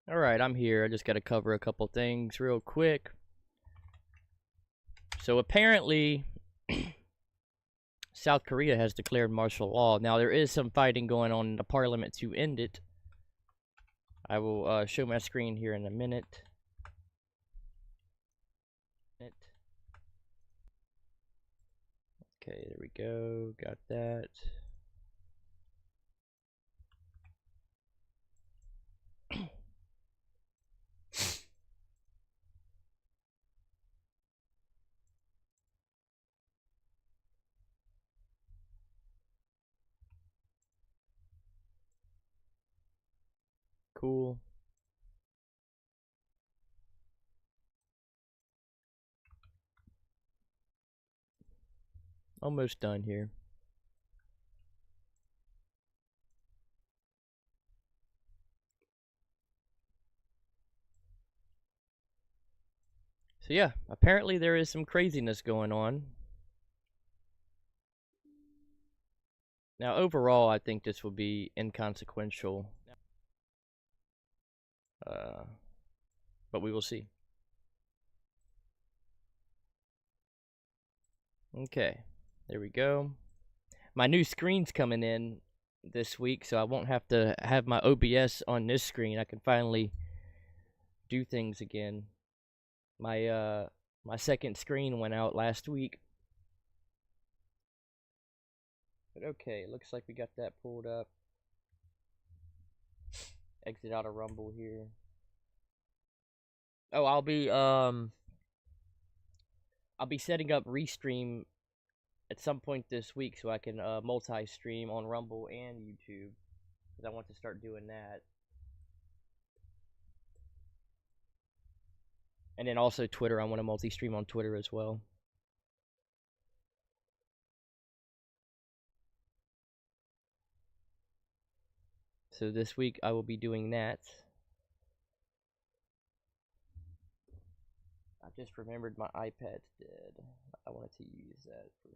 Alright, I'm here. I just got to cover a couple things real quick. So apparently, South Korea has declared martial law. Now, there is some fighting going on in the parliament to end it. I will show my screen here in a minute. Okay, there we go. Got that. Cool. Almost done here. So yeah, apparently there is some craziness going on. Now overall, I think this will be inconsequential. But we will see. Okay, there we go. My new screen's coming in this week, so I won't have to have my OBS on this screen. I can finally do things again. My second screen went out last week. But okay, looks like we got that pulled up. Exit out of Rumble here. Oh, I'll be setting up Restream at some point this week so I can multi-stream on Rumble and YouTube, because I want to start doing that. And then also Twitter. I want to multi-stream on Twitter as well. So this week I will be doing that. I just remembered my iPad's dead. I wanted to use that for...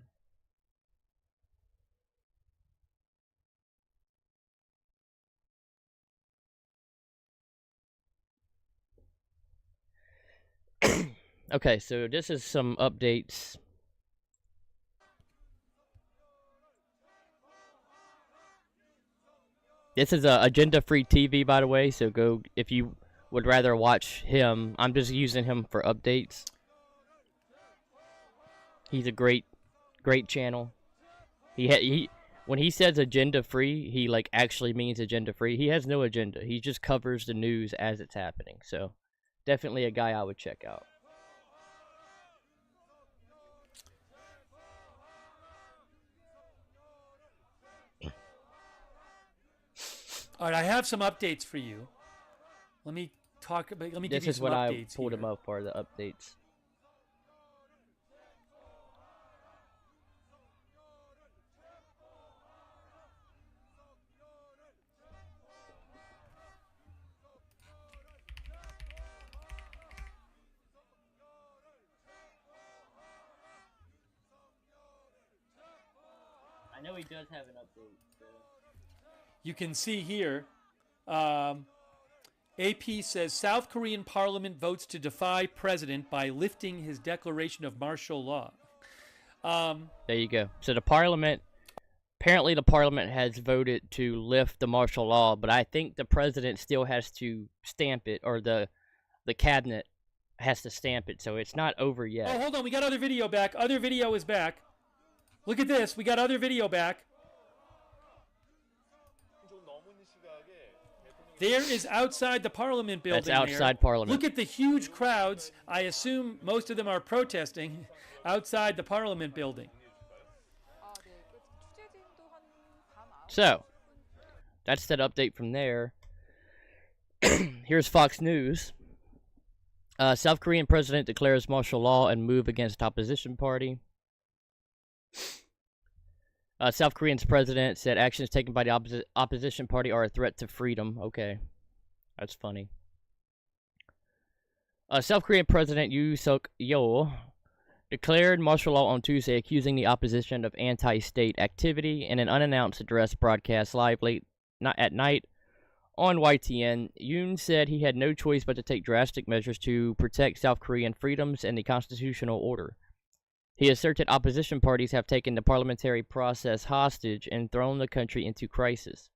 Okay, so this is some updates. This is agenda-free TV, by the way, so go if you would rather watch him. I'm just using him for updates. He's a great channel. When he says agenda-free, he like actually means agenda-free. He has no agenda. He just covers the news as it's happening. So, definitely a guy I would check out. All right, I have some updates for you. Let me talk about. Let me give you some updates. This is what I pulled him up for, the updates. I know he does have an update. So. You can see here, AP says South Korean parliament votes to defy president by lifting his declaration of martial law. There you go. So the parliament, apparently the parliament has voted to lift the martial law, but I think the president still has to stamp it, or the cabinet has to stamp it, so it's not over yet. Oh, hold on, we got other video back. Other video is back. Look at this, we got other video back. There is outside the Parliament building. That's outside Parliament. Look at the huge crowds. I assume most of them are protesting outside the Parliament building. So, that's that update from there. Here's Fox News. South Korean president declares martial law and move against opposition party. South Korean's president said actions taken by the opposition party are a threat to freedom. Okay. That's funny. South Korean President Yoon Suk-yeol declared martial law on Tuesday, accusing the opposition of anti-state activity in an unannounced address broadcast live late at night on YTN, Yoon said he had no choice but to take drastic measures to protect South Korean freedoms and the constitutional order. He asserted opposition parties have taken the parliamentary process hostage and thrown the country into crisis.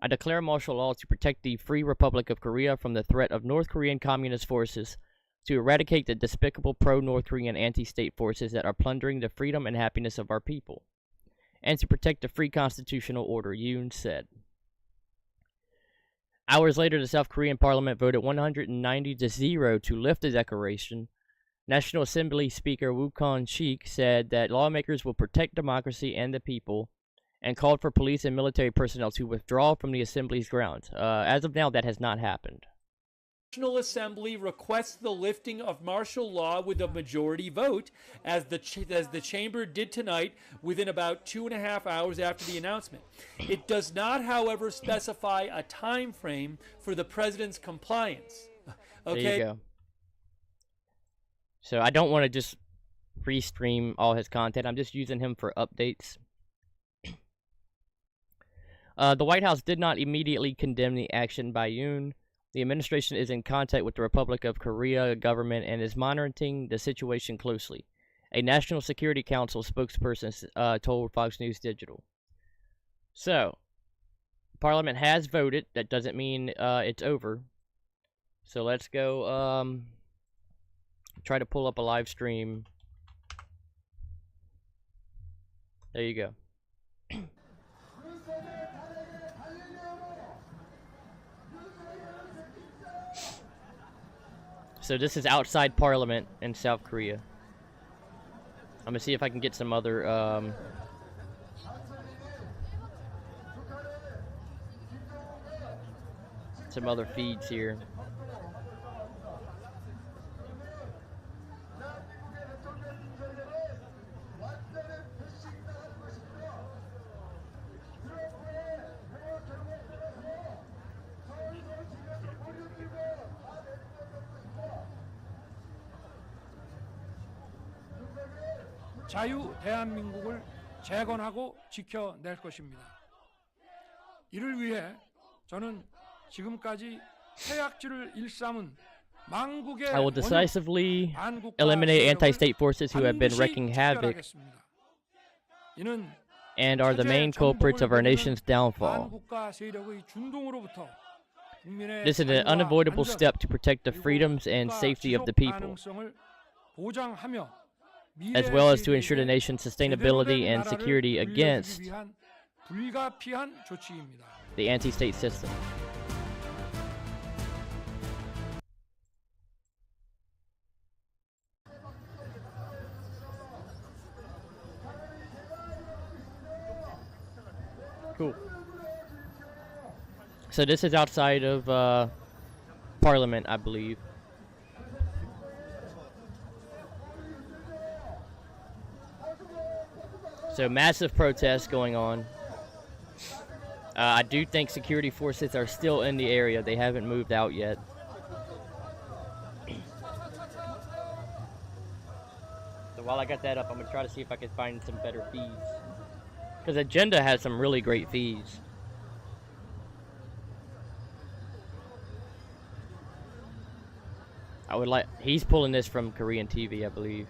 I declare martial law to protect the Free Republic of Korea from the threat of North Korean communist forces, to eradicate the despicable pro-North Korean anti-state forces that are plundering the freedom and happiness of our people, and to protect the free constitutional order, Yoon said. Hours later, the South Korean parliament voted 190 to 0 to lift the declaration. National Assembly Speaker Woo Kon-shik said that lawmakers will protect democracy and the people, and called for police and military personnel to withdraw from the assembly's grounds. As of now, that has not happened. The National Assembly requests the lifting of martial law with a majority vote, as the chamber did tonight within about 2.5 hours after the announcement. It does not, however, specify a time frame for the president's compliance. Okay. There you go. So I don't want to just restream all his content. I'm just using him for updates. The White House did not immediately condemn the action by Yoon. The administration is in contact with the Republic of Korea government and is monitoring the situation closely, a National Security Council spokesperson told Fox News Digital. So, Parliament has voted. That doesn't mean it's over. So let's go try to pull up a live stream. There you go. So this is outside Parliament in South Korea. I'm gonna see if I can get some other feeds here. 자유 대한민국을 재건하고 지켜낼 것입니다. 이를 위해 저는 지금까지 해악질을 일삼은 망국의 I will decisively eliminate anti-state forces who have been wreaking havoc and are the main culprits of our nation's downfall. This is an unavoidable step to protect the freedoms and safety of the people, as well as to ensure the nation's sustainability and security against the anti-state system. Cool. So this is outside of Parliament, I believe. So massive protests going on. I do think security forces are still in the area. They haven't moved out yet. So while I got that up, I'm going to try to see if I can find some better feeds. Because Agenda has some really great feeds. He's pulling this from Korean TV, I believe.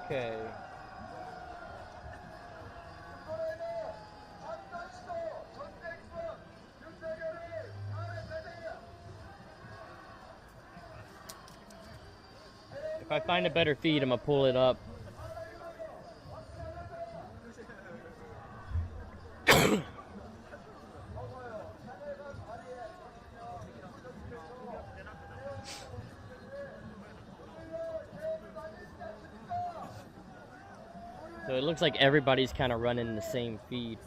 Okay. If I find a better feed, I'm gonna pull it up. So it looks like everybody's kind of running the same feed.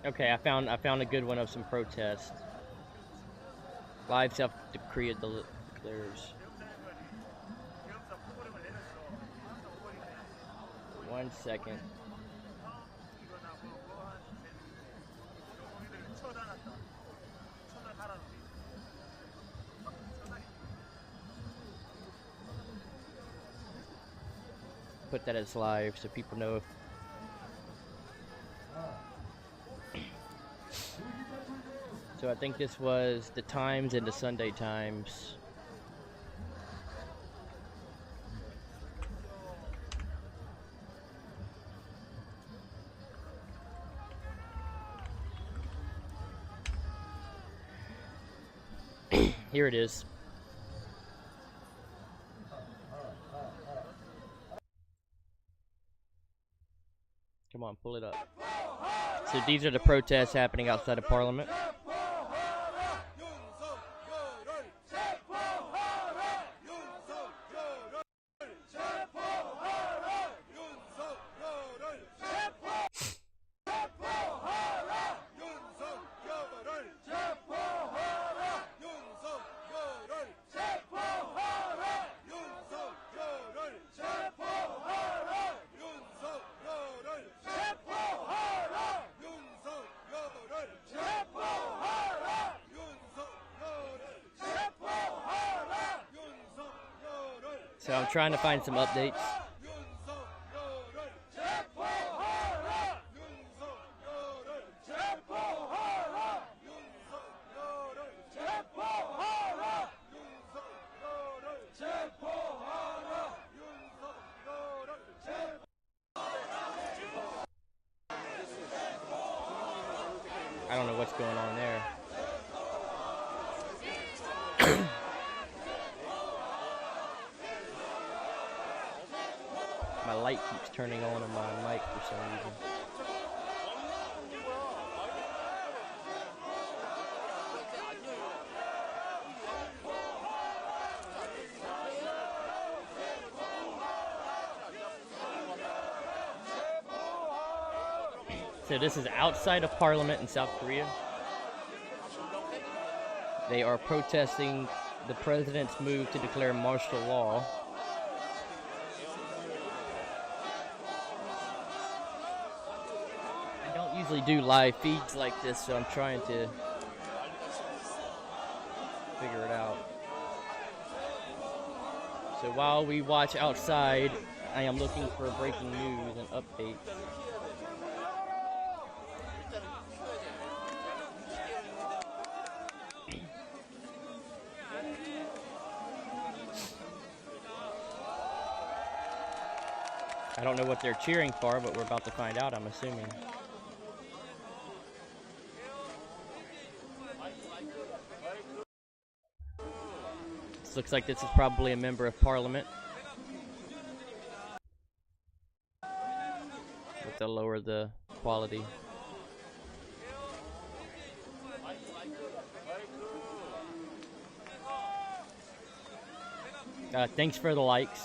Okay, I found a good one of some protest. Live self-decree declares. 1 second. Put that as live so people know if so I think this was the Times and the Sunday Times. Here it is. Come on, pull it up. So these are the protests happening outside of Parliament. So I'm trying to find some updates. I don't know what's going on there. My light keeps turning on my mic for some reason. So this is outside of Parliament in South Korea. They are protesting the president's move to declare martial law. I don't usually do live feeds like this, so I'm trying to figure it out. So while we watch outside, I am looking for breaking news and updates. I don't know what they're cheering for, but we're about to find out, I'm assuming. This looks like this is probably a member of Parliament. But they'll lower the quality. Thanks for the likes.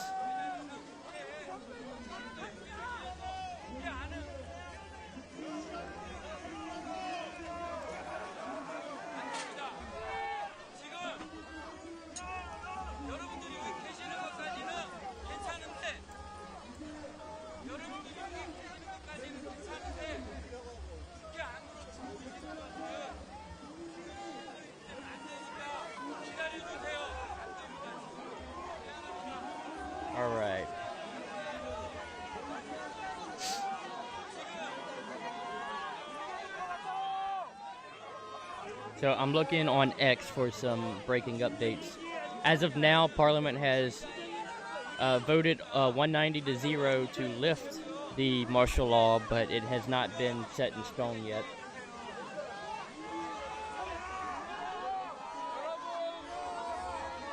All right. So I'm looking on X for some breaking updates. As of now, Parliament has voted 190 to 0 to lift the martial law, but it has not been set in stone yet.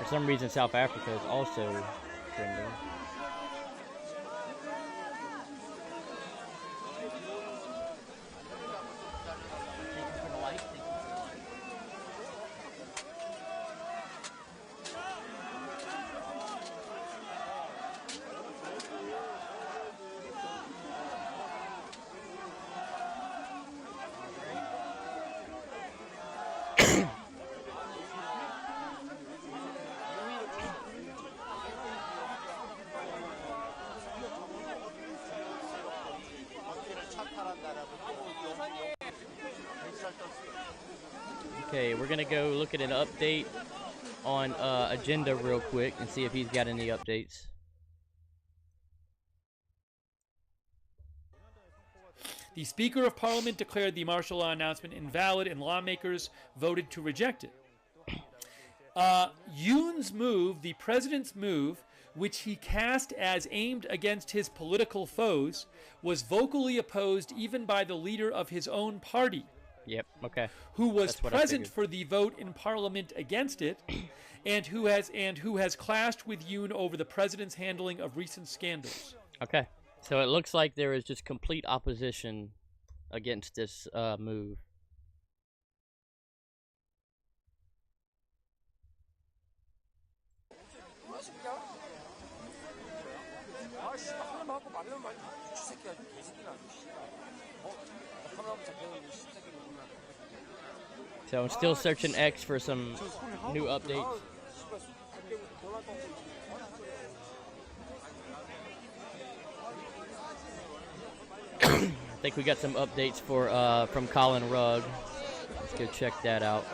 For some reason, South Africa is also trending. Okay, we're gonna go look at an update on agenda real quick and see if he's got any updates. The Speaker of Parliament declared the martial law announcement invalid, and lawmakers voted to reject it. Yoon's move, the president's move, which he cast as aimed against his political foes, was vocally opposed even by the leader of his own party. Yep, okay. Who was present for the vote in Parliament against it, and who has clashed with Yoon over the president's handling of recent scandals. Okay. So it looks like there is just complete opposition against this move. So I'm still searching X for some new updates. I think we got some updates for from Colin Rugg. Let's go check that out.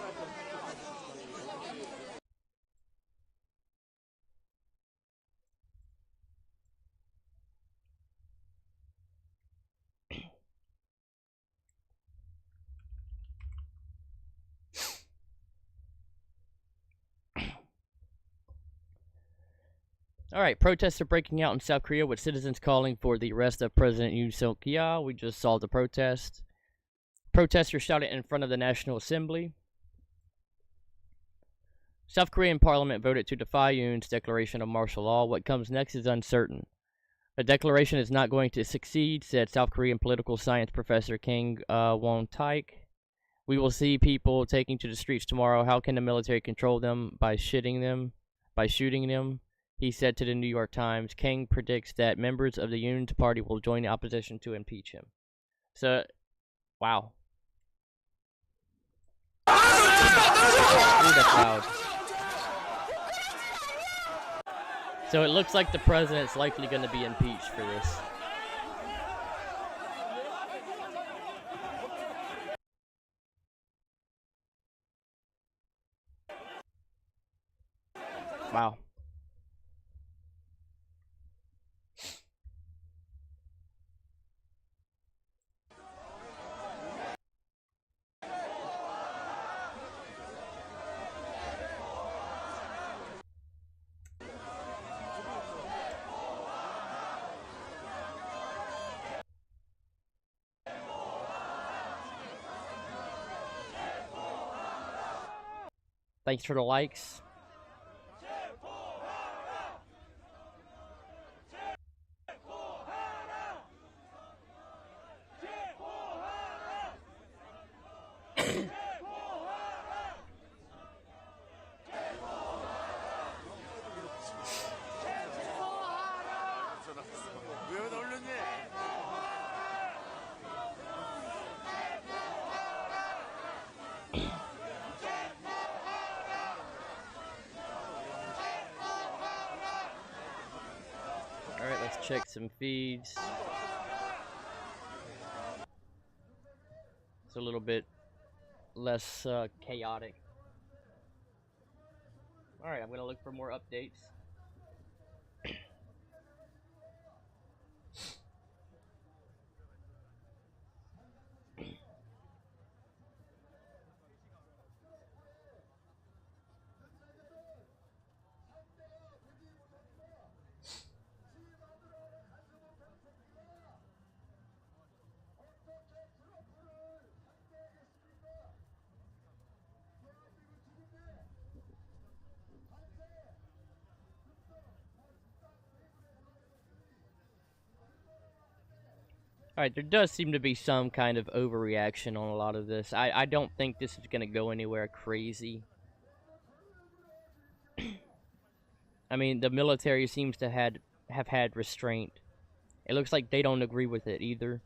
All right, protests are breaking out in South Korea with citizens calling for the arrest of President Yoon Suk-yeol. We just saw the protest. Protesters shouted in front of the National Assembly. South Korean parliament voted to defy Yoon's declaration of martial law. What comes next is uncertain. The declaration is not going to succeed, said South Korean political science professor Kang Won-taik. We will see people taking to the streets tomorrow. How can the military control them? By shooting them? He said to the New York Times. Kang predicts that members of the Yoon's party will join the opposition to impeach him. So, wow. Ooh, that's loud. So it looks like the president's likely going to be impeached for this. Wow. Thanks for the likes. Alright, let's check some feeds. It's a little bit less chaotic. Alright, I'm going to look for more updates. Alright, there does seem to be some kind of overreaction on a lot of this. I don't think this is going to go anywhere crazy. I mean, the military seems to have had restraint. It looks like they don't agree with it either.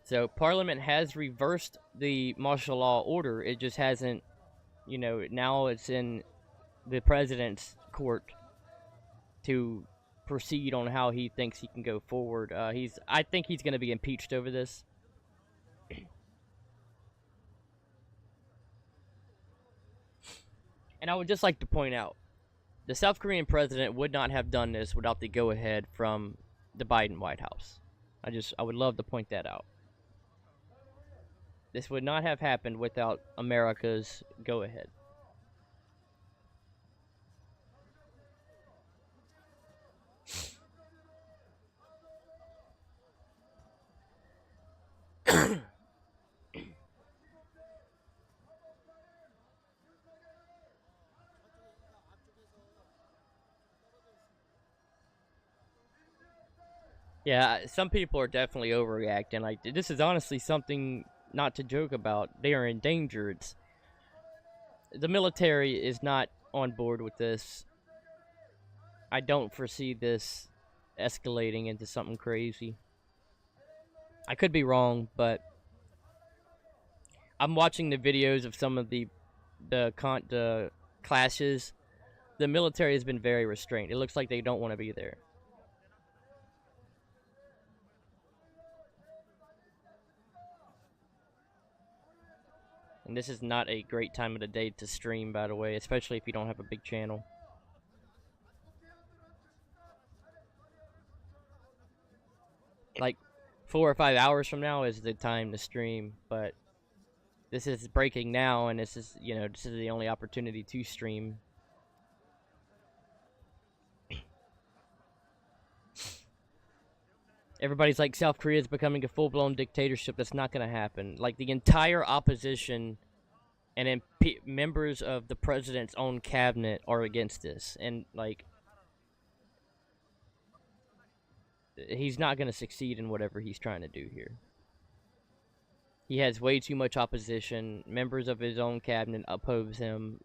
So, Parliament has reversed the martial law order. It just hasn't, you know, now it's in the president's court to proceed on how he thinks he can go forward. I think he's going to be impeached over this. And I would just like to point out, the South Korean president would not have done this without the go-ahead from the Biden White House. I would love to point that out. This would not have happened without America's go-ahead. Yeah, some people are definitely overreacting. Like, this is honestly something not to joke about. They are in danger. The military is not on board with this. I don't foresee this escalating into something crazy. I could be wrong, but I'm watching the videos of some of the clashes. The military has been very restrained. It looks like they don't want to be there. And this is not a great time of the day to stream, by the way, especially if you don't have a big channel. Like, 4 or 5 hours from now is the time to stream, but this is breaking now, and this is the only opportunity to stream. Everybody's like, South Korea is becoming a full-blown dictatorship. That's not going to happen. Like, the entire opposition and members of the president's own cabinet are against this. And, like, he's not going to succeed in whatever he's trying to do here. He has way too much opposition. Members of his own cabinet oppose him.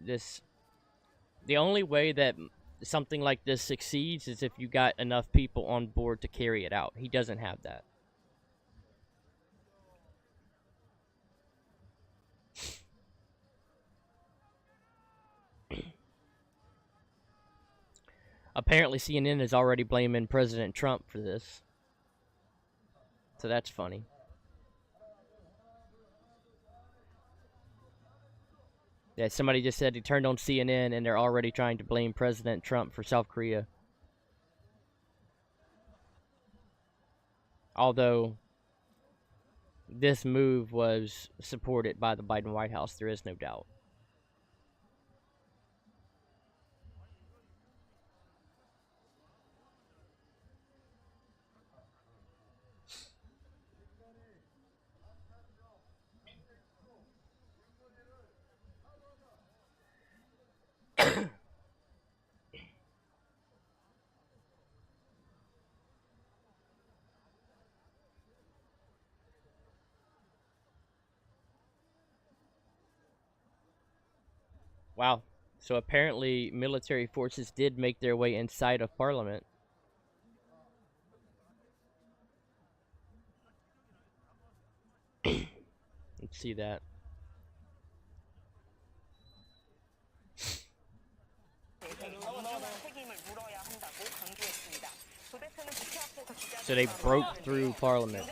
The only way that something like this succeeds is if you got enough people on board to carry it out. He doesn't have that. Apparently CNN is already blaming President Trump for this. So that's funny. Yeah, somebody just said he turned on CNN and they're already trying to blame President Trump for South Korea. Although this move was supported by the Biden White House, there is no doubt. Wow. So apparently military forces did make their way inside of Parliament. Let's see that. So they broke through Parliament.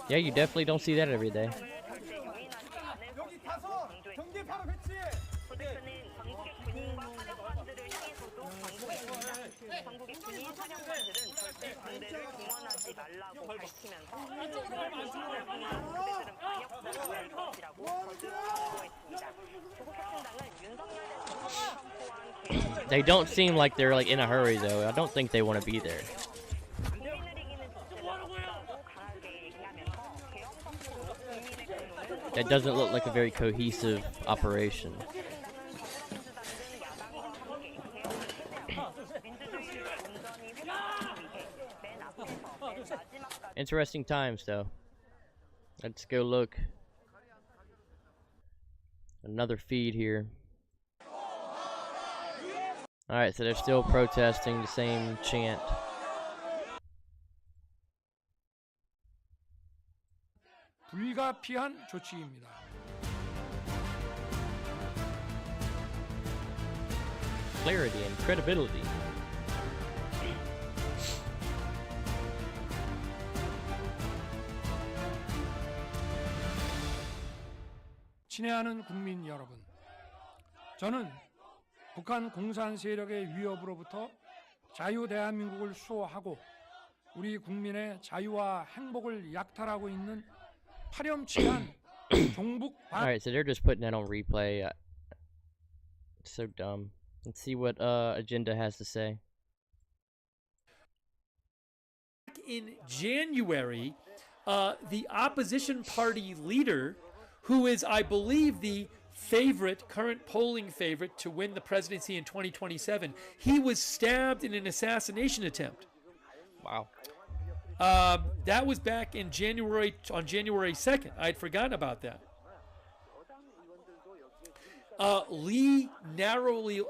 Yeah, you definitely don't see that every day. They don't seem like they're like in a hurry though. I don't think they want to be there. That doesn't look like a very cohesive operation. Interesting times, though. Let's go look. Another feed here. Alright, so they're still protesting the same chant. 불가피한 조치입니다. Clarity and credibility. 친애하는 국민 여러분, 저는 북한 공산 세력의 위협으로부터 자유 대한민국을 수호하고 우리 국민의 자유와 행복을 약탈하고 있는 파렴치한 종북 반 Alright, so they're just putting that on replay. It's so dumb. Let's see what Agenda has to say. In January, the opposition party leader, who is, I believe, the current polling favorite to win the presidency in 2027, he was stabbed in an assassination attempt. Wow. That was back in January, on January 2nd. I'd forgotten about that. Lee narrowly,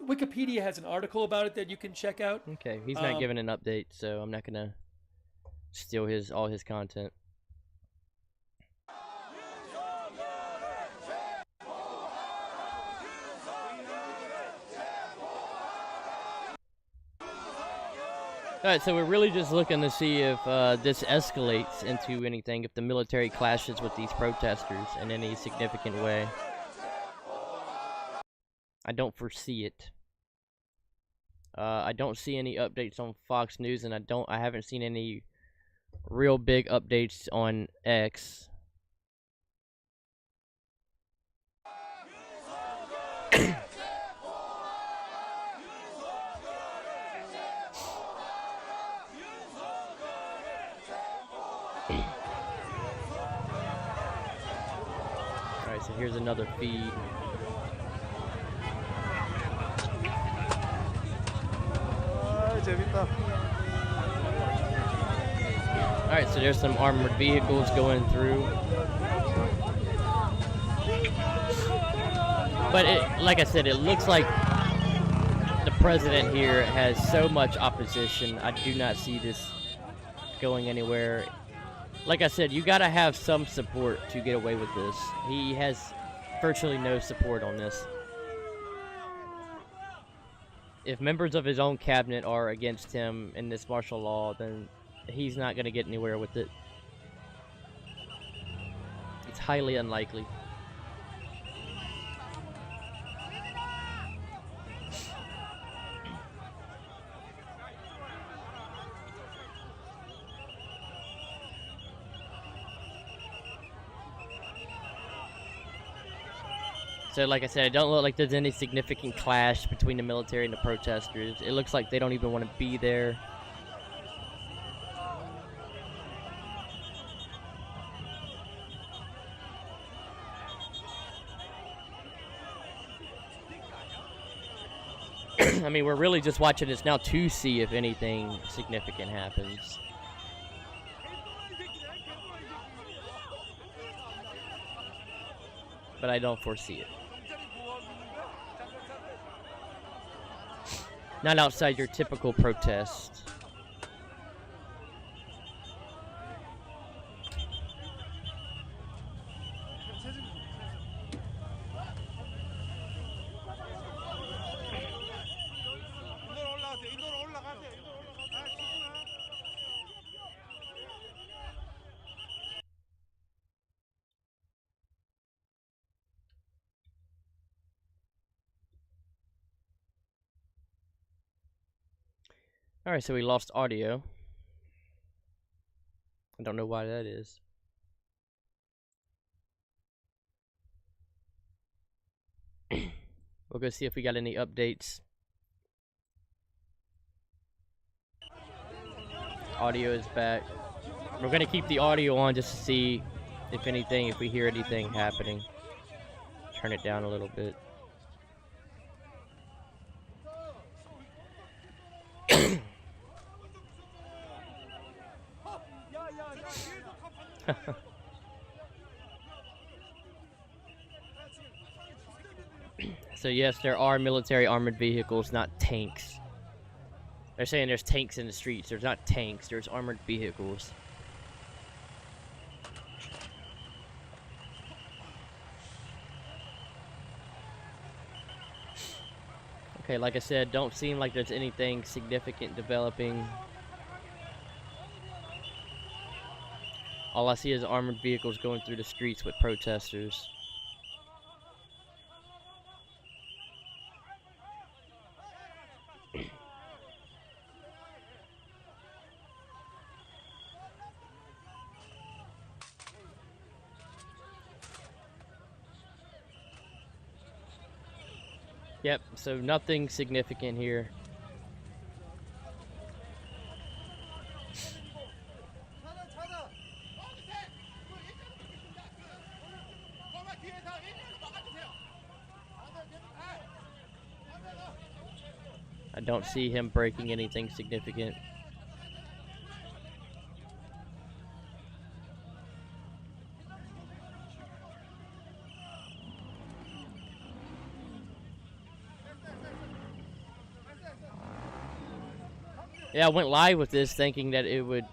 Wikipedia has an article about it that you can check out. Okay, he's not giving an update, so I'm not gonna steal all his content. Alright, so we're really just looking to see if this escalates into anything, if the military clashes with these protesters in any significant way. I don't foresee it. I don't see any updates on Fox News, and I haven't seen any real big updates on X. Alright, so here's another feed. Alright, so there's some armored vehicles going through. But like I said, it looks like the president here has so much opposition. I do not see this going anywhere. Like I said, you gotta have some support to get away with this. He has virtually no support on this. If members of his own cabinet are against him in this martial law, then he's not gonna get anywhere with it. It's highly unlikely. So like I said, it don't look like there's any significant clash between the military and the protesters. It looks like they don't even want to be there. I mean, we're really just watching this now to see if anything significant happens. But I don't foresee it. Not outside your typical protest. Alright, so we lost audio. I don't know why that is. We'll go see if we got any updates. Audio is back. We're gonna keep the audio on just to see if we hear anything happening. Turn it down a little bit. So yes, there are military armored vehicles, not tanks. They're saying there's tanks in the streets. There's not tanks, there's armored vehicles. Okay, like I said, don't seem like there's anything significant developing. All I see is armored vehicles going through the streets with protesters. Yep, so nothing significant here. I don't see him breaking anything significant. Yeah, I went live with this thinking that it would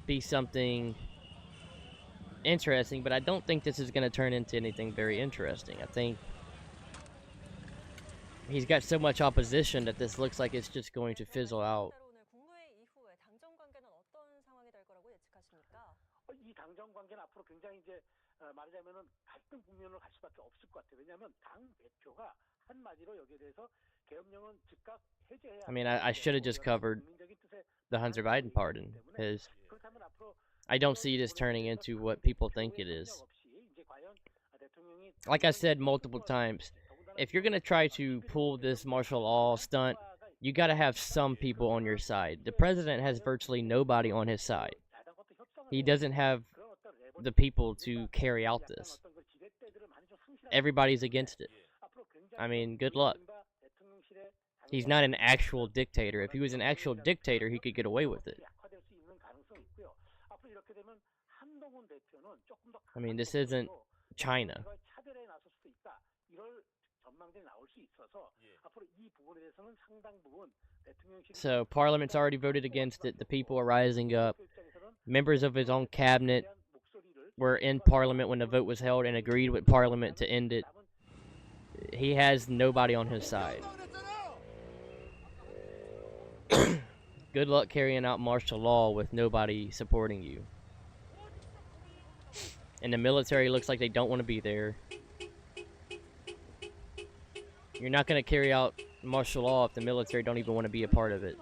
be something interesting, but I don't think this is going to turn into anything very interesting. I think he's got so much opposition that this looks like it's just going to fizzle out. 이 당정 관계는 앞으로 굉장히 이제 말하자면은 갈등 국면으로 갈 수밖에 없을 것 같아요. 왜냐하면 당 대표가 한마디로 여기에 대해서 계엄령은 즉각 해제해야. I mean, I should have just covered the Hunter Biden pardon, because I don't see this turning into what people think it is. Like I said multiple times, if you're going to try to pull this martial law stunt, you got to have some people on your side. The president has virtually nobody on his side. He doesn't have the people to carry out this. Everybody's against it. I mean, good luck. He's not an actual dictator. If he was an actual dictator, he could get away with it. I mean, this isn't China. So, Parliament's already voted against it. The people are rising up. Members of his own cabinet were in Parliament when the vote was held and agreed with Parliament to end it. He has nobody on his side. Good luck carrying out martial law with nobody supporting you. And the military looks like they don't want to be there. You're not going to carry out martial law if the military don't even want to be a part of it.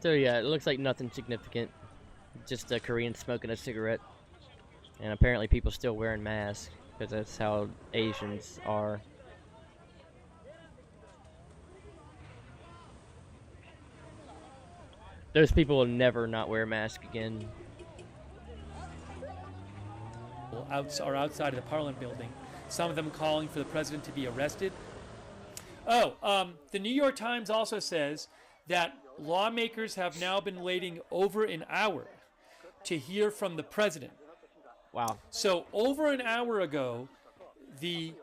So yeah, it looks like nothing significant. Just a Korean smoking a cigarette. And apparently people still wearing masks, because that's how Asians are. Those people will never not wear a mask again. Are outside of the Parliament building. Some of them calling for the president to be arrested. The New York Times also says that lawmakers have now been waiting over an hour to hear from the president. Wow. So over an hour ago, the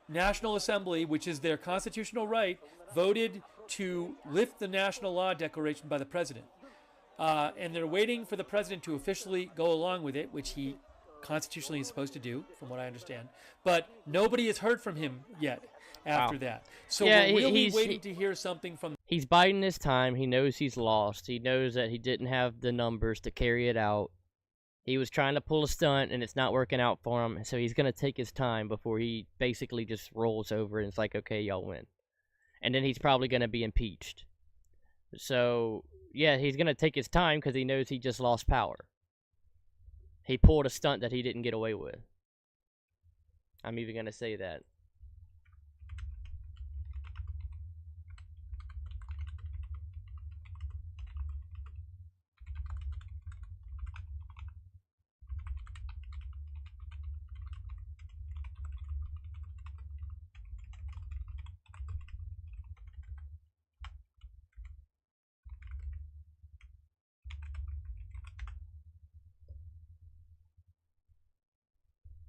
National Assembly, which is their constitutional right, voted to lift the national law declaration by the president. And they're waiting for the president to officially go along with it, which he constitutionally is supposed to do, from what I understand. But nobody has heard from him yet after that. So yeah, we're really waiting to hear something from... He's biding his time. He knows he's lost. He knows that he didn't have the numbers to carry it out. He was trying to pull a stunt, and it's not working out for him. So he's going to take his time before he basically just rolls over and it's like, okay, y'all win. And then he's probably going to be impeached. So, yeah, he's going to take his time because he knows he just lost power. He pulled a stunt that he didn't get away with. I'm even going to say that.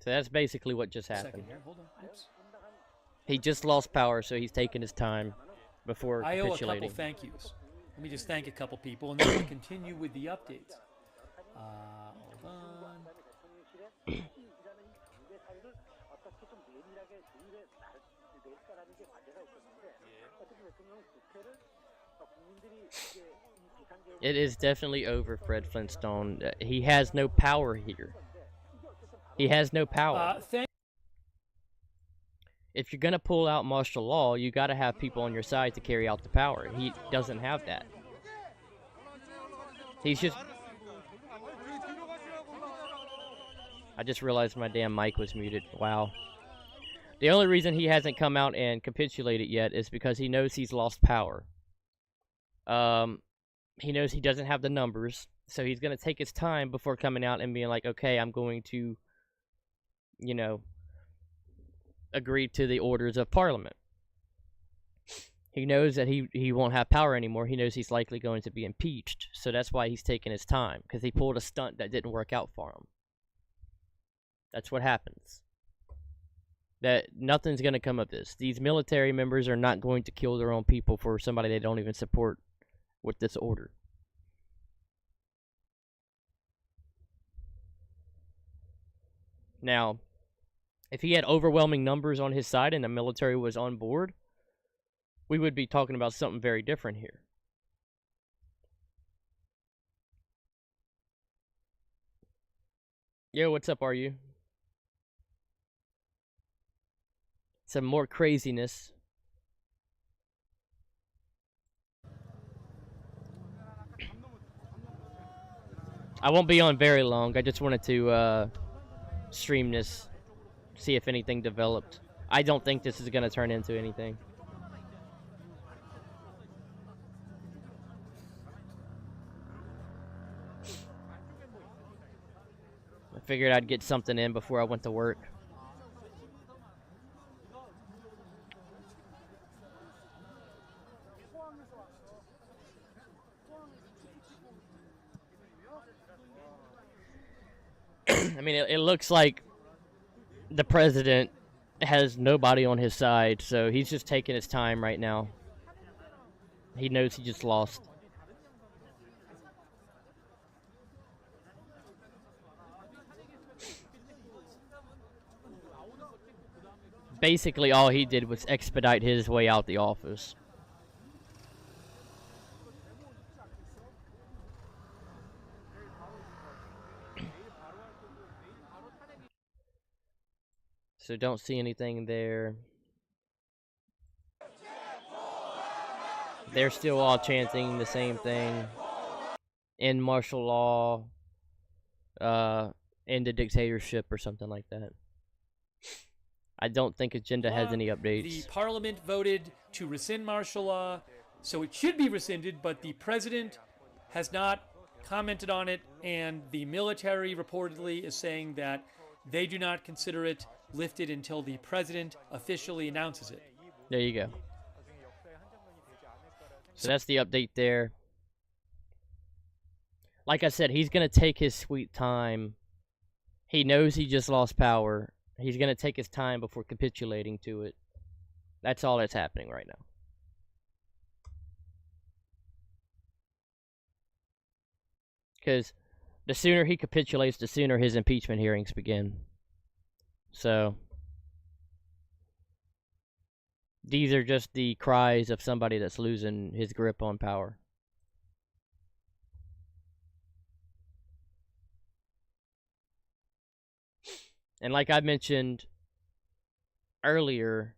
So that's basically what just Second happened. here. Hold on. Oops. He just lost power, so he's taking his time before I owe a capitulating. couple thank yous. Let me just thank a couple people, and then we'll continue with the updates. Hold on. It is definitely over, Fred Flintstone. He has no power here. He has no power. If you're going to pull out martial law, you got to have people on your side to carry out the power. He doesn't have that. He's just... I just realized my damn mic was muted. Wow. The only reason he hasn't come out and capitulated yet is because he knows he's lost power. He knows he doesn't have the numbers, so he's going to take his time before coming out and being like, okay, I'm going to, you know, agree to the orders of Parliament. He knows that he won't have power anymore. He knows he's likely going to be impeached, so that's why he's taking his time, because he pulled a stunt that didn't work out for him. That's what happens. That nothing's going to come of this. These military members are not going to kill their own people for somebody they don't even support with this order. Now, if he had overwhelming numbers on his side and the military was on board, we would be talking about something very different here. Yo, what's up, are you? Some more craziness. I won't be on very long. I just wanted to stream this, see if anything developed. I don't think this is going to turn into anything. I figured I'd get something in before I went to work. I mean, it looks like the president has nobody on his side, so he's just taking his time right now. He knows he just lost. Basically, all he did was expedite his way out the office. So don't see anything there. They're still all chanting the same thing. End martial law. End the dictatorship or something like that. I don't think Agenda has any updates. The parliament voted to rescind martial law, so it should be rescinded, but the president has not commented on it, and the military reportedly is saying that they do not consider it lifted until the president officially announces it. There you go. So that's the update there. Like I said, he's going to take his sweet time. He knows he just lost power. He's going to take his time before capitulating to it. That's all that's happening right now. Because the sooner he capitulates, the sooner his impeachment hearings begin. So, these are just the cries of somebody that's losing his grip on power. And like I mentioned earlier,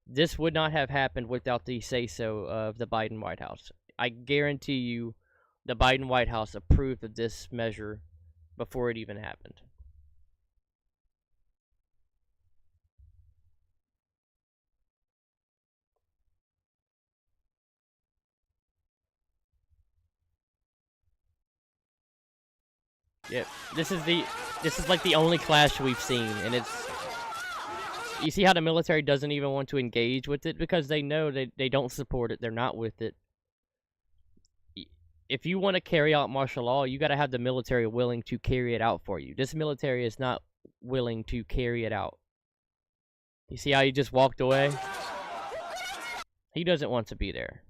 this would not have happened without the say-so of the Biden White House. I guarantee you the Biden White House approved of this measure before it even happened. Yep, this is like the only clash we've seen, and it's, you see how the military doesn't even want to engage with it because they know they don't support it, they're not with it. If you want to carry out martial law, you got to have the military willing to carry it out for you. This military is not willing to carry it out. You see how he just walked away? He doesn't want to be there.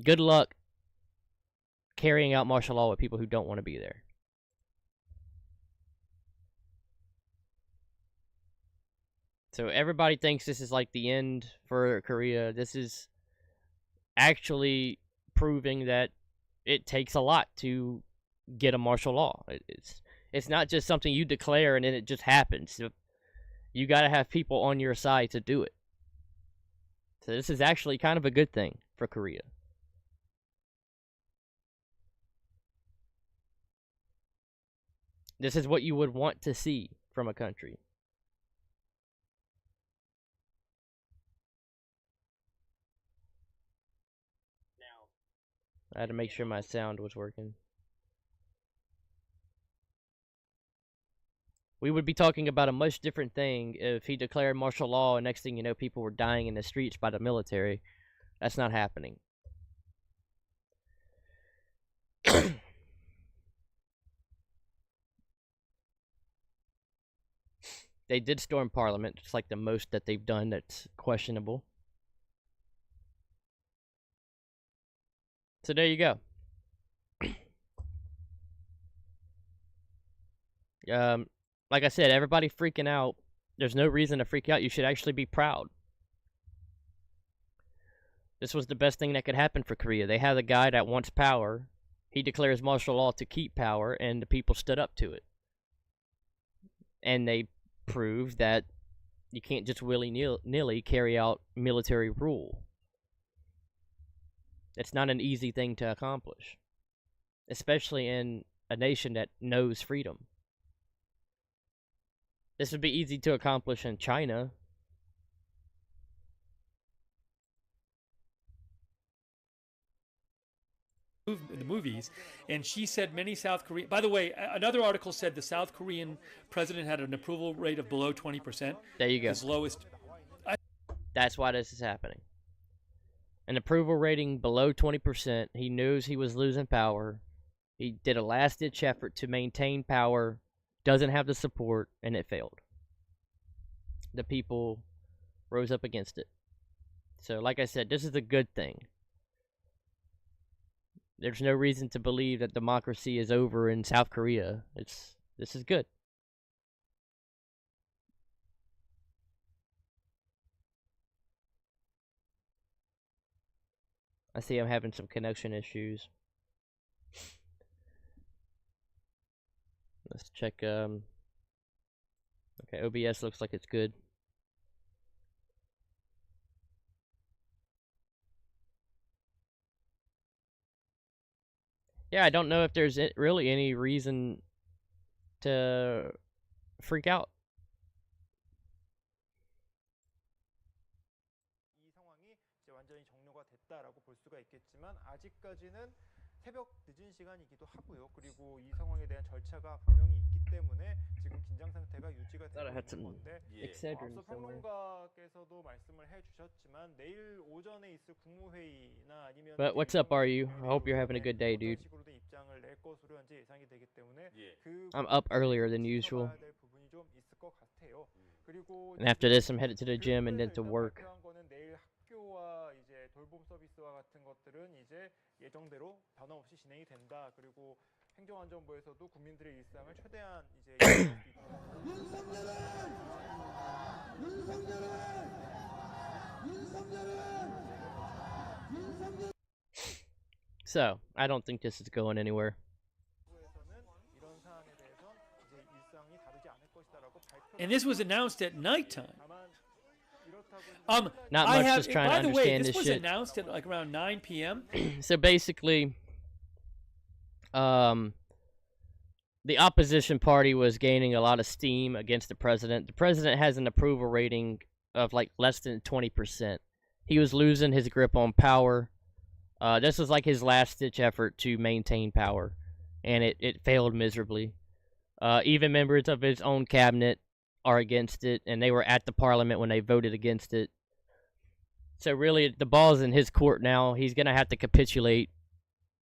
Good luck carrying out martial law with people who don't want to be there. So everybody thinks this is like the end for Korea. This is actually proving that it takes a lot to get a martial law. It's not just something you declare and then it just happens. You got to have people on your side to do it. So this is actually kind of a good thing for Korea. This is what you would want to see from a country. I had to make sure my sound was working. We would be talking about a much different thing if he declared martial law and next thing you know people were dying in the streets by the military. That's not happening. They did storm Parliament. It's like the most that they've done that's questionable. So there you go. Like I said, everybody freaking out. There's no reason to freak out. You should actually be proud. This was the best thing that could happen for Korea. They have a guy that wants power. He declares martial law to keep power, and the people stood up to it. And they proved that you can't just willy-nilly carry out military rule. It's not an easy thing to accomplish, especially in a nation that knows freedom. This would be easy to accomplish in China. The movies, and she said many South Korean. By the way, another article said the South Korean president had an approval rate of below 20%. There you go. His lowest. That's why this is happening. An approval rating below 20%. He knows he was losing power. He did a last-ditch effort to maintain power. Doesn't have the support, and it failed. The people rose up against it. So, like I said, this is a good thing. There's no reason to believe that democracy is over in South Korea. This is good. I see I'm having some connection issues. Let's check, okay, OBS looks like it's good. Yeah, I don't know if there's really any reason to freak out. 이 상황이 이제 완전히 종료가 됐다라고 볼 수가 있겠지만 아직까지는 새벽 늦은 시간이기도 하고요. 그리고 이 상황에 대한 절차가 분명히 있기 때문에 지금 긴장 상태가 유지가 되고 있는 건데 앞서 평론가께서도 말씀을 해주셨지만 내일 오전에 있을 국무회의나 아니면 But what's up, are you? I hope you're having a good day, dude. 식으로든 입장을 낼 것으로 현재 예상이 되기 때문에 I'm up earlier than usual. 될 부분이 좀 있을 것 같아요. 그리고 And after this, I'm headed to the gym and then to work. 내일 학교와 이제 돌봄 서비스와 같은 것들은 이제 예정대로 변함없이 진행이 된다. 그리고 행정안전부에서도 국민들의 일상을 최대한 이제 So, I don't think this is going anywhere. And this was announced at nighttime. Not much just trying to by the way, understand this this was shit. announced at like around 9 p.m. So basically, the opposition party was gaining a lot of steam against the president. The president has an approval rating of like less than 20%. He was losing his grip on power. This was like his last-ditch effort to maintain power, and it failed miserably. Even members of his own cabinet are against it, and they were at the parliament when they voted against it. So really, the ball's in his court now. He's going to have to capitulate,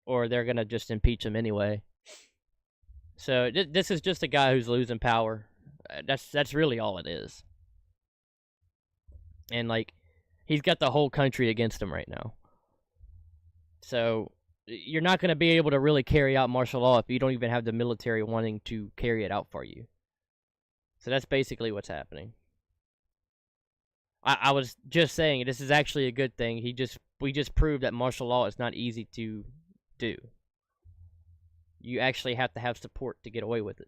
or they're going to just impeach him anyway. So this is just a guy who's losing power. That's really all it is. And like, he's got the whole country against him right now. So you're not going to be able to really carry out martial law if you don't even have the military wanting to carry it out for you. So that's basically what's happening. I was just saying this is actually a good thing. We just proved that martial law is not easy to do. You actually have to have support to get away with it.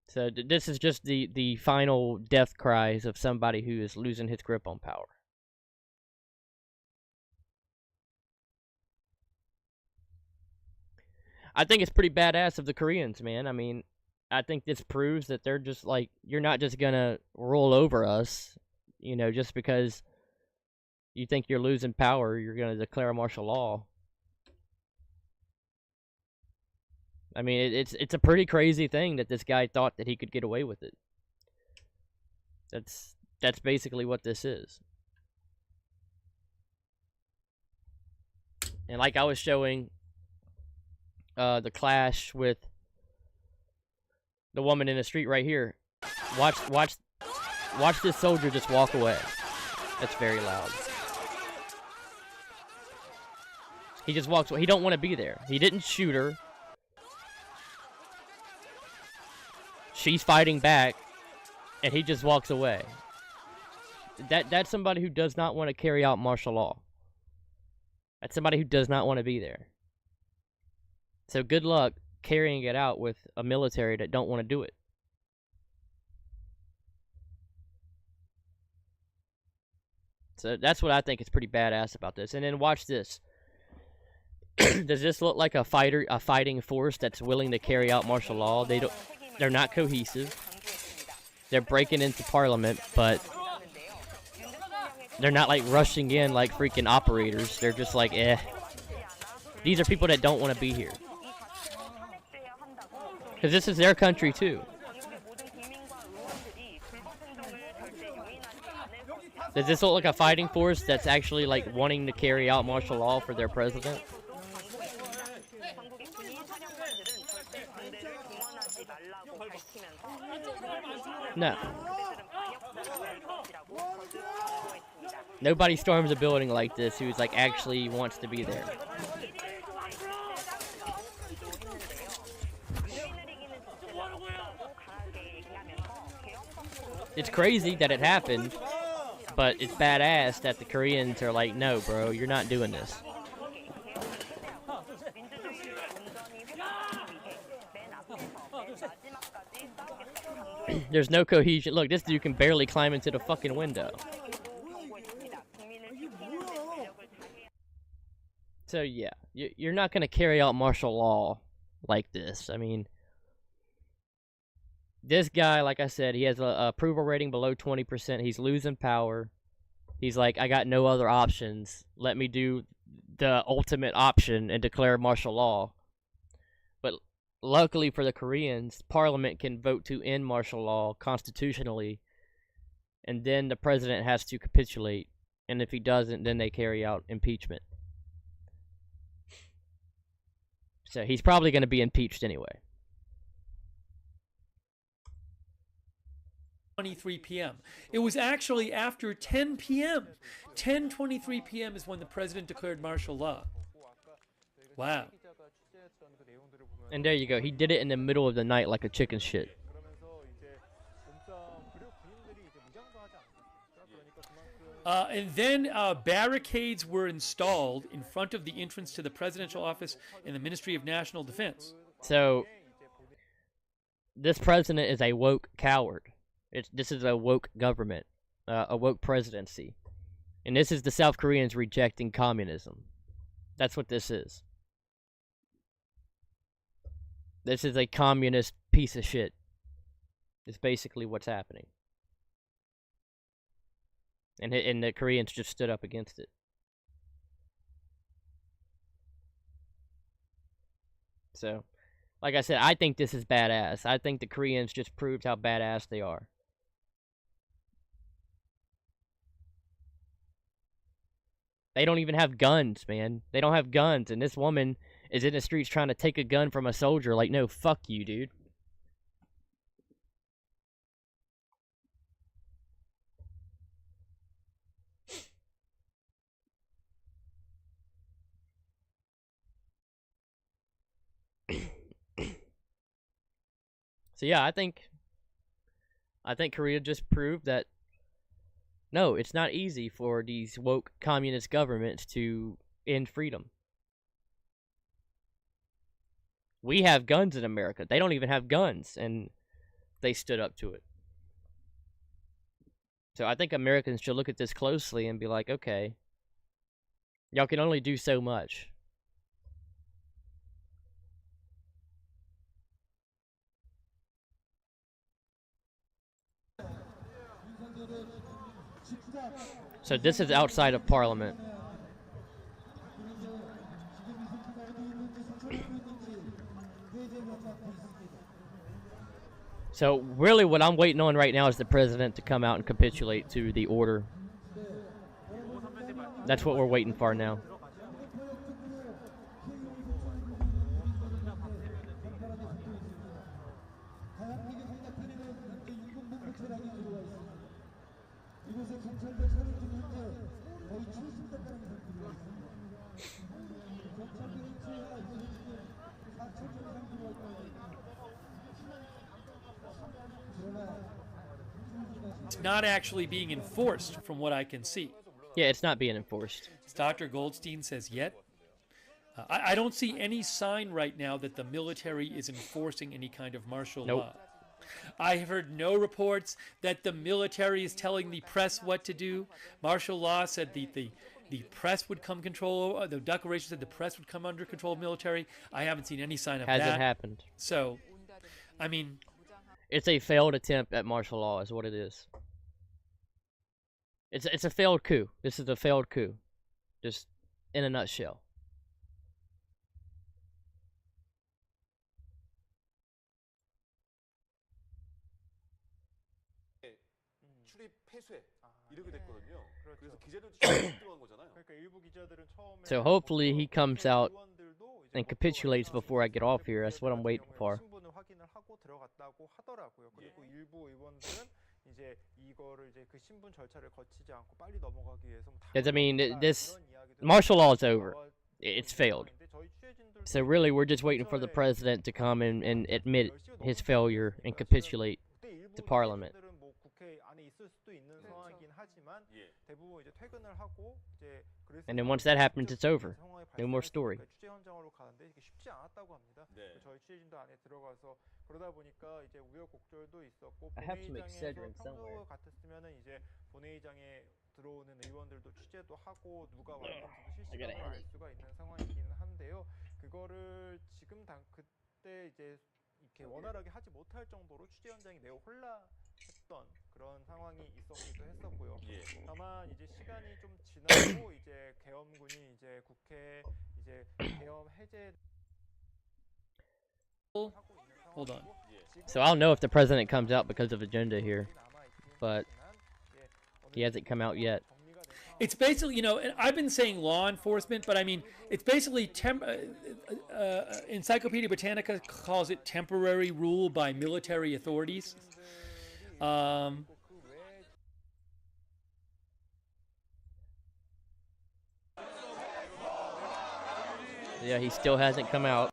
So this is just the final death cries of somebody who is losing his grip on power. I think it's pretty badass of the Koreans, man. I mean, I think this proves that they're just like, you're not just gonna roll over us, just because you think you're losing power, you're gonna declare martial law. I mean, it's a pretty crazy thing that this guy thought that he could get away with it. That's basically what this is. And like I was showing the clash with the woman in the street right here. Watch this soldier just walk away. That's very loud. He just walks away. He don't want to be there. He didn't shoot her. She's fighting back, and he just walks away. That's somebody who does not want to carry out martial law. That's somebody who does not want to be there. So good luck carrying it out with a military that don't want to do it. So that's what I think is pretty badass about this. And then watch this. Does this look like a fighting force that's willing to carry out martial law? They're not cohesive. They're breaking into parliament, but they're not like rushing in like freaking operators. They're just like, eh. These are people that don't want to be here. Because this is their country too. Does this look like a fighting force that's actually like wanting to carry out martial law for their president? No. Nobody storms a building like this who's like actually wants to be there. It's crazy that it happened, but it's badass that the Koreans are like, no, bro, you're not doing this. There's no cohesion. Look, this dude can barely climb into the fucking window. So yeah, you're not going to carry out martial law like this. I mean, this guy, like I said, he has a approval rating below 20%. He's losing power. He's like, I got no other options. Let me do the ultimate option and declare martial law. But luckily for the Koreans, Parliament can vote to end martial law constitutionally, and then the president has to capitulate. And if he doesn't, then they carry out impeachment. So he's probably going to be impeached anyway. 23 p.m. It was actually after 10 p.m. 10:23 p.m. is when the president declared martial law. Wow. And there you go. He did it in the middle of the night like a chicken shit. And then barricades were installed in front of the entrance to the presidential office in the Ministry of National Defense. So, this president is a woke coward. This is a woke government, a woke presidency. And this is the South Koreans rejecting communism. That's what this is. This is a communist piece of shit. It's basically what's happening. And the Koreans just stood up against it. So, like I said, I think this is badass. I think the Koreans just proved how badass they are. They don't even have guns, man. They don't have guns, and this woman is in the streets trying to take a gun from a soldier. Like, no, fuck you, dude. So yeah, I think Korea just proved that no, it's not easy for these woke communist governments to end freedom. We have guns in America. They don't even have guns, and they stood up to it. So I think Americans should look at this closely and be like, okay, y'all can only do so much. So this is outside of Parliament. So really what I'm waiting on right now is the president to come out and capitulate to the order. That's what we're waiting for now. It's not actually being enforced from what I can see. Yeah, it's not being enforced. As Dr. Goldstein says yet. I don't see any sign right now that the military is enforcing any kind of martial law. I have heard no reports that the military is telling the press what to do. Martial law said the press would come control. The declaration said the press would come under control of military. I haven't seen any sign of that. Hasn't happened. So, I mean, it's a failed attempt at martial law, is what it is. It's a failed coup. This is a failed coup, just in a nutshell. So hopefully he comes out and capitulates before I get off here. That's what I'm waiting for. Because I mean, this martial law is over. It's failed. So really, we're just waiting for the president to come and admit his failure and capitulate to Parliament. And then once that happens, it's over. No more story. I have some Excedrin somewhere. I got a headache. 그거를 지금 그때 이제 이렇게 원활하게 하지 못할 정도로 취재 현장이 매우 혼란했던 그런 상황이 있었기도 했었고요. 다만 이제 시간이 좀 지나고 이제 계엄군이 이제 국회 이제 계엄 해제. Hold on. So I don't know if the president comes out because of agenda here, but he hasn't come out yet. It's basically, and I've been saying law enforcement, but I mean, it's basically, Encyclopedia Britannica calls it temporary rule by military authorities. Yeah, he still hasn't come out.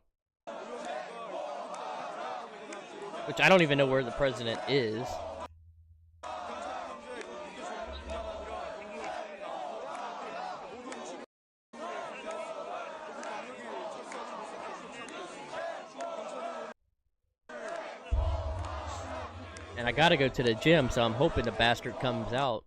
Which I don't even know where the president is. And I gotta go to the gym, so I'm hoping the bastard comes out.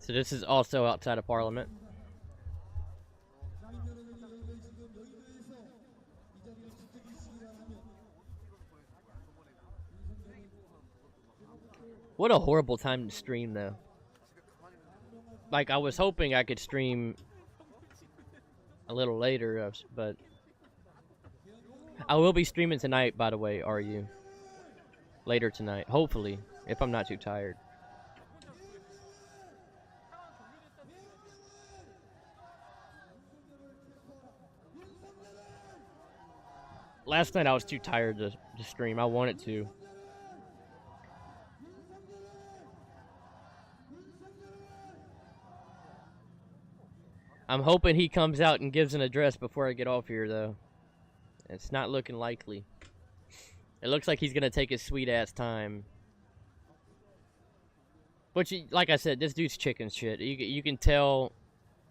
So this is also outside of Parliament. What a horrible time to stream, though. Like, I was hoping I could stream a little later, but I will be streaming tonight, by the way, are you? Later tonight, hopefully, if I'm not too tired. Last night I was too tired to stream. I wanted to. I'm hoping he comes out and gives an address before I get off here, though. It's not looking likely. It looks like he's gonna take his sweet ass time. Which, like I said, this dude's chicken shit. You can tell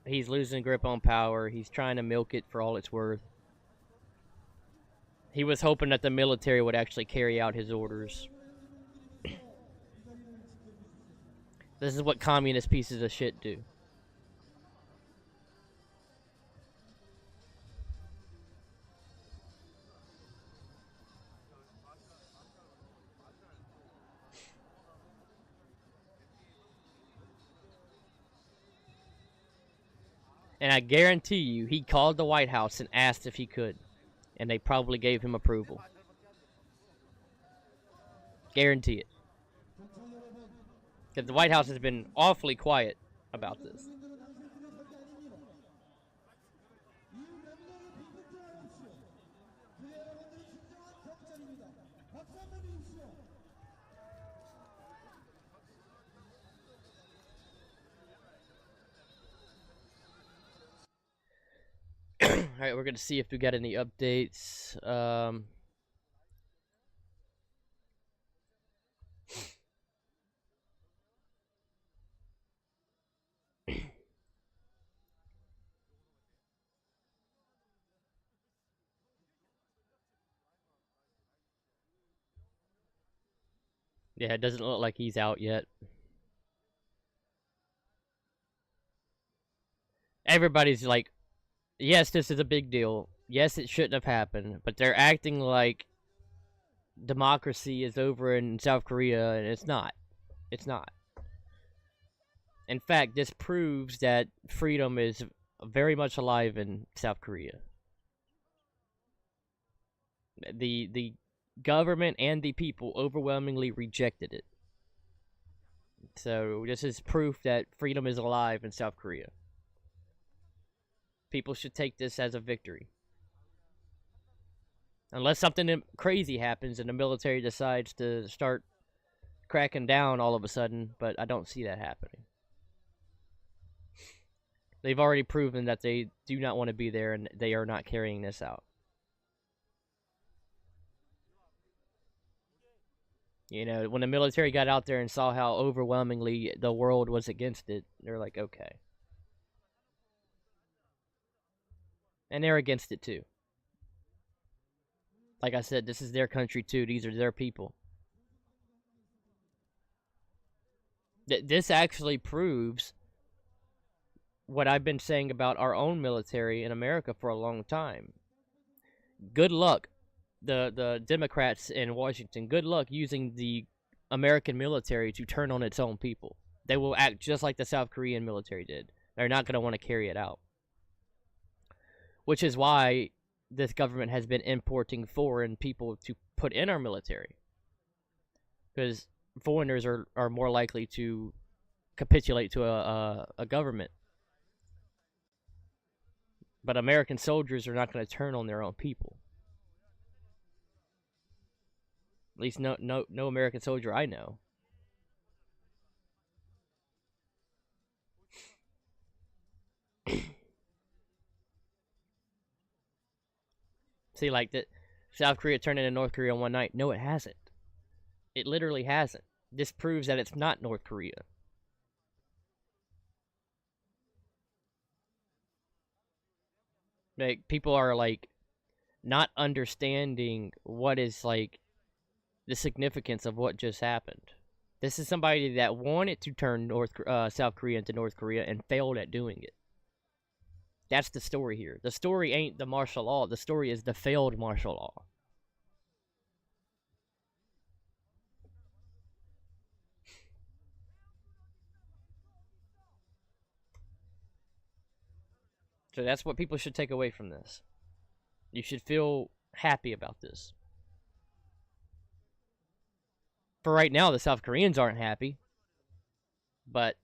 he's losing grip on power. He's trying to milk it for all it's worth. He was hoping that the military would actually carry out his orders. This is what communist pieces of shit do. And I guarantee you, he called the White House and asked if he could. And they probably gave him approval. Guarantee it. Because the White House has been awfully quiet about this. Alright, we're gonna see if we got any updates. Yeah, it doesn't look like he's out yet. Everybody's like, yes, this is a big deal. Yes, it shouldn't have happened. But they're acting like democracy is over in South Korea, and it's not. It's not. In fact, this proves that freedom is very much alive in South Korea. The government and the people overwhelmingly rejected it. So this is proof that freedom is alive in South Korea. People should take this as a victory. Unless something crazy happens and the military decides to start cracking down all of a sudden, but I don't see that happening. They've already proven that they do not want to be there and they are not carrying this out. You know, when the military got out there and saw how overwhelmingly the world was against it, they're like, okay. And they're against it too. Like I said, this is their country too. These are their people. This actually proves what I've been saying about our own military in America for a long time. Good luck, the Democrats in Washington. Good luck using the American military to turn on its own people. They will act just like the South Korean military did. They're not going to want to carry it out. Which is why this government has been importing foreign people to put in our military. Because foreigners are more likely to capitulate to a government. But American soldiers are not going to turn on their own people. At least no American soldier I know. See, like that, South Korea turned into North Korea in one night. No, it hasn't. It literally hasn't. This proves that it's not North Korea. Like, people are like not understanding what is like the significance of what just happened. This is somebody that wanted to turn South Korea into North Korea and failed at doing it. That's the story here. The story ain't the martial law. The story is the failed martial law. So that's what people should take away from this. You should feel happy about this. For right now, the South Koreans aren't happy, but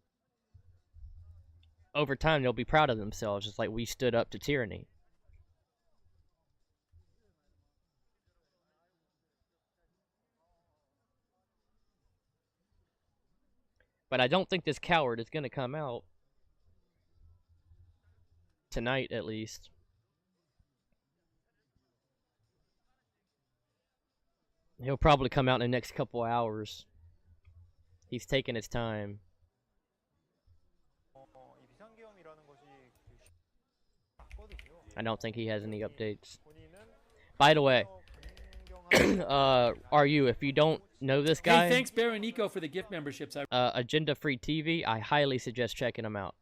over time they'll be proud of themselves, just like we stood up to tyranny. But I don't think this coward is going to come out tonight, at least. He'll probably come out in the next couple hours. He's taking his time. 이 비상계엄이라는 것이 맞거든요. I don't think he has any updates. 본인은 By the way, 강경한 if you don't know this guy, Hey, thanks, Baronico, for the gift memberships. Agenda Free TV, I highly suggest checking him out.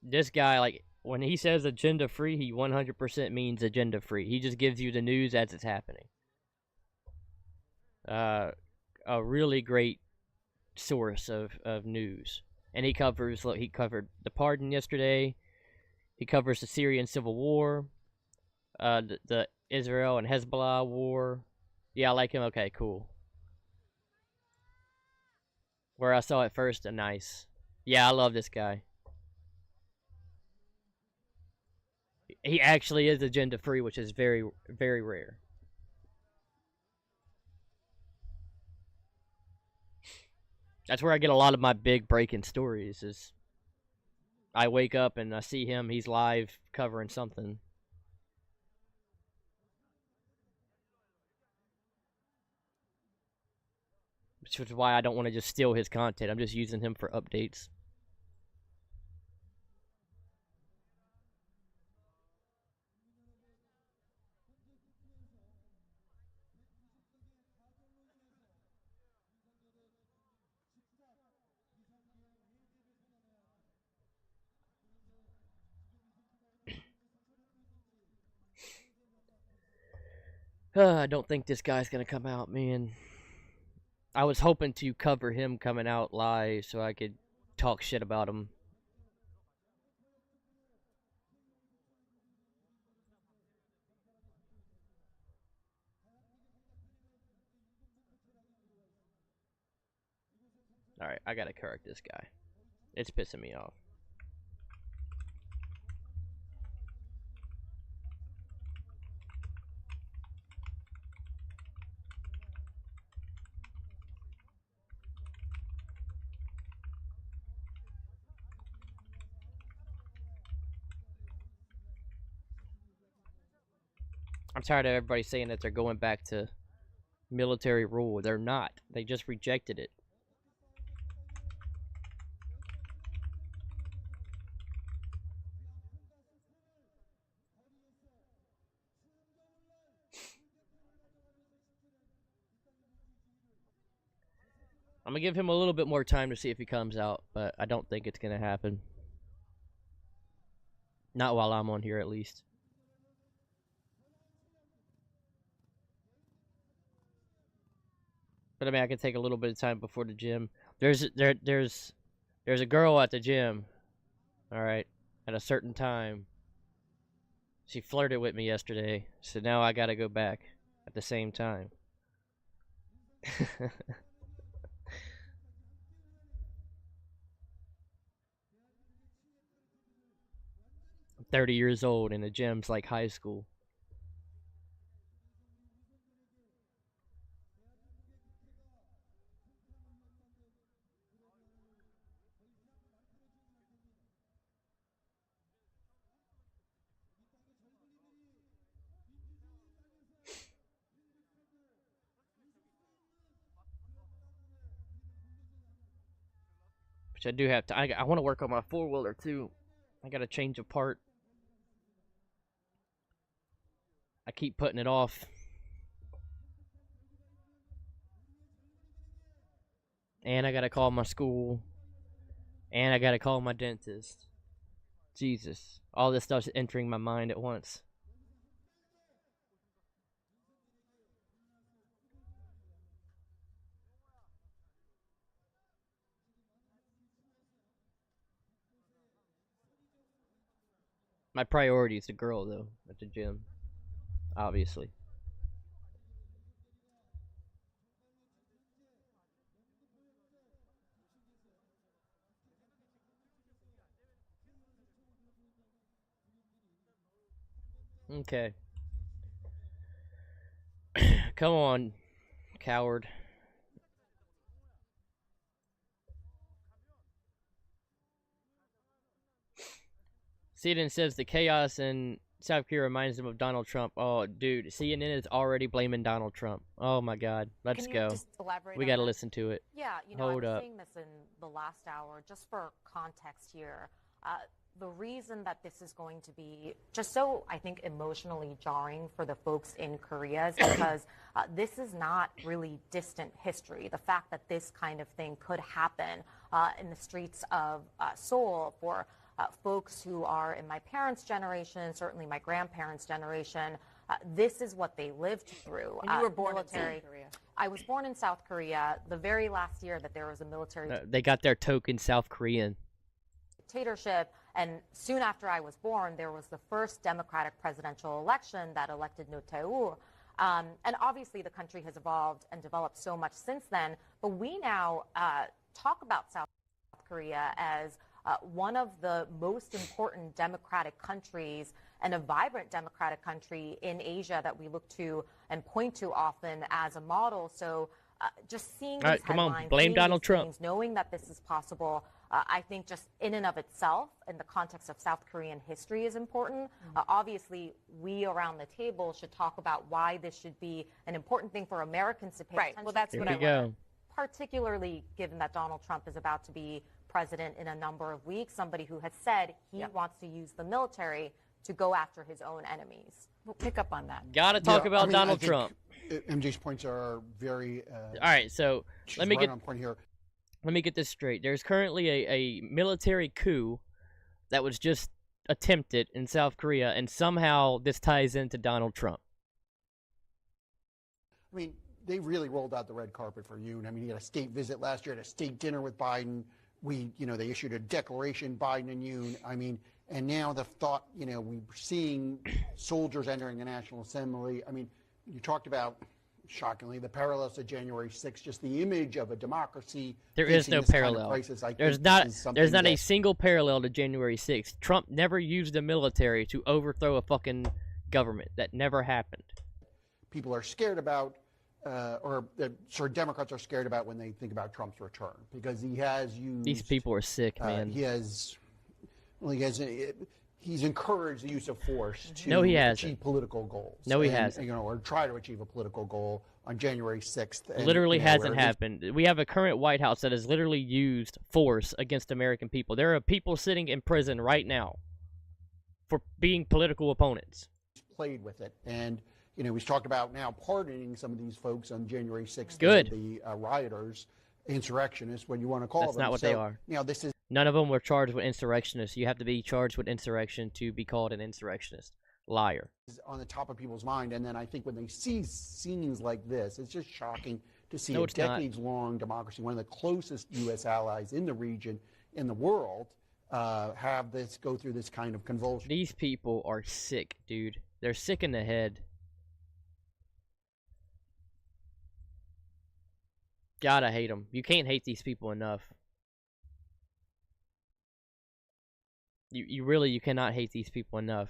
This guy, like, when he says agenda free, he 100% means agenda free. He just gives you the news as it's happening. A really great source of news. And he covered the pardon yesterday. He covers the Syrian civil war, the Israel and Hezbollah war. Yeah, I like him. Okay, cool. Where I saw it first, nice. Yeah, I love this guy. He actually is agenda free, which is very, very rare. That's where I get a lot of my big breaking stories. Is I wake up and I see him, he's live covering something. Which is why I don't want to just steal his content. I'm just using him for updates. I don't think this guy's gonna come out, man. I was hoping to cover him coming out live so I could talk shit about him. Alright, I gotta correct this guy. It's pissing me off. I'm tired of everybody saying that they're going back to military rule. They're not. They just rejected it. I'm gonna give him a little bit more time to see if he comes out, but I don't think it's gonna happen. Not while I'm on here, at least. But I mean, I can take a little bit of time before the gym. There's a girl at the gym. All right, at a certain time. She flirted with me yesterday, so now I gotta go back at the same time. 30 years old and the gym's like high school. Which I do have to. I want to work on my four-wheeler too. I got to change a part. I keep putting it off. And I got to call my school. And I got to call my dentist. Jesus. All this stuff's entering my mind at once. My priority is the girl, though, at the gym. Obviously. Okay. Come on, coward. CNN says the chaos in South Korea reminds them of Donald Trump. Oh, dude, CNN is already blaming Donald Trump. Oh my God, let's Can you go. just elaborate We on got to that? listen to it. Yeah, I Hold was up. saying this in the last hour, just for context here. The reason that this is going to be just so, I think, emotionally jarring for the folks in Korea is because this is not really distant history. The fact that this kind of thing could happen in the streets of Seoul for folks who are in my parents' generation, certainly my grandparents' generation, this is what they lived through. And you were born military. in South Korea. I was born in South Korea. The very last year that there was a military They got their token South Korean. dictatorship, and soon after I was born, there was the first democratic presidential election that elected Roh Tae-woo. And obviously, the country has evolved and developed so much since then. But we now talk about South Korea as one of the most important democratic countries and a vibrant democratic country in Asia that we look to and point to often as a model. So just seeing these Come on, headlines, blame seeing Donald these Trump. things, knowing that this is possible, I think just in and of itself, in the context of South Korean history, is important. Obviously, we around the table should talk about why this should be an important thing for Americans to pay Right. attention Well, that's to. Here what we I want. go. Particularly given that Donald Trump is about to be president in a number of weeks, somebody who has said he wants to use the military to go after his own enemies. We'll pick up on that. Gotta talk Yeah, about I mean, Donald I think Trump. MJ's points are very. All right, so she's let me right get on point here. let me get this straight. There's currently a military coup that was just attempted in South Korea, and somehow this ties into Donald Trump. I mean, they really rolled out the red carpet for Yoon. I mean, he had a state visit last year, had a state dinner with Biden. They issued a declaration, Biden and Yoon. I mean, and now the thought, we're seeing soldiers entering the National Assembly. I mean, you talked about, shockingly, the parallels to January 6th, just the image of a democracy. There is facing no this kind of parallel. crisis. I There's think not this is something there's not a that single parallel to January 6th. Trump never used the military to overthrow a fucking government. That never happened. people are scared about, Democrats are scared about when they think about Trump's return, because he has used. These people are sick, man. He's encouraged the use of force to No, he hasn't. achieve political goals. No, he And, hasn't. or try to achieve a political goal on January 6th. And, Literally hasn't where this- happened. We have a current White House that has literally used force against American people. There are people sitting in prison right now for being political opponents. Played with it. And, he's talked about now pardoning some of these folks on January 6th. Good. The rioters, insurrectionists, what you want to call That's them. not what they are. This is None of them were charged with insurrectionists. You have to be charged with insurrection to be called an insurrectionist. Liar. on the top of people's mind. And then I think when they see scenes like this, it's just shocking to see No, a it's not. decades-long democracy, one of the closest U.S. allies in the region, in the world, have this go through this kind of convulsion. These people are sick, dude. They're sick in the head. God, I hate them. You can't hate these people enough. You cannot hate these people enough.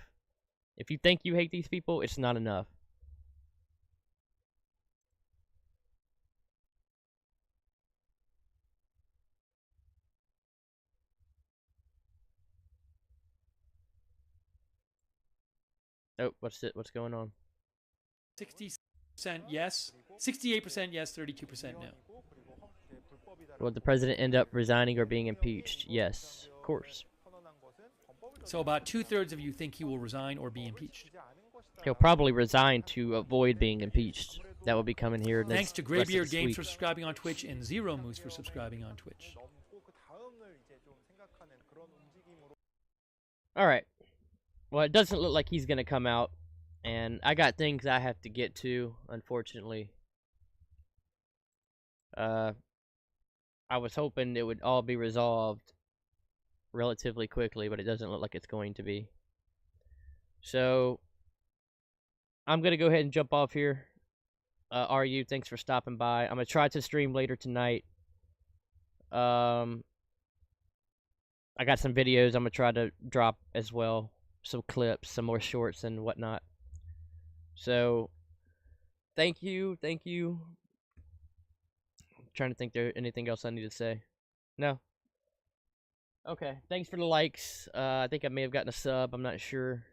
If you think you hate these people, it's not enough. Oh, what's going on? 60% yes, 68% yes, 32% no. Will the president end up resigning or being impeached? Yes, of course. So about 2/3 of you think he will resign or be impeached. He'll probably resign to avoid being impeached. That will be coming here. Thanks to rest of Graybeard this Games week. for subscribing on Twitch and Zero Moose for subscribing on Twitch. All right. Well, it doesn't look like he's gonna come out, and I got things I have to get to. Unfortunately, I was hoping it would all be resolved relatively quickly, but it doesn't look like it's going to be. So I'm gonna go ahead and jump off here. RU, thanks for stopping by. I'm gonna try to stream later tonight. I got some videos I'm gonna try to drop as well, some clips, some more shorts and whatnot. So thank you. I'm trying to think there anything else I need to say. No. Okay. Thanks for the likes. I think I may have gotten a sub. I'm not sure.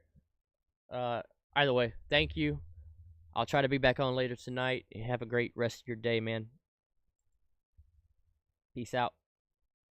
Either way, thank you. I'll try to be back on later tonight. Have a great rest of your day, man. Peace out.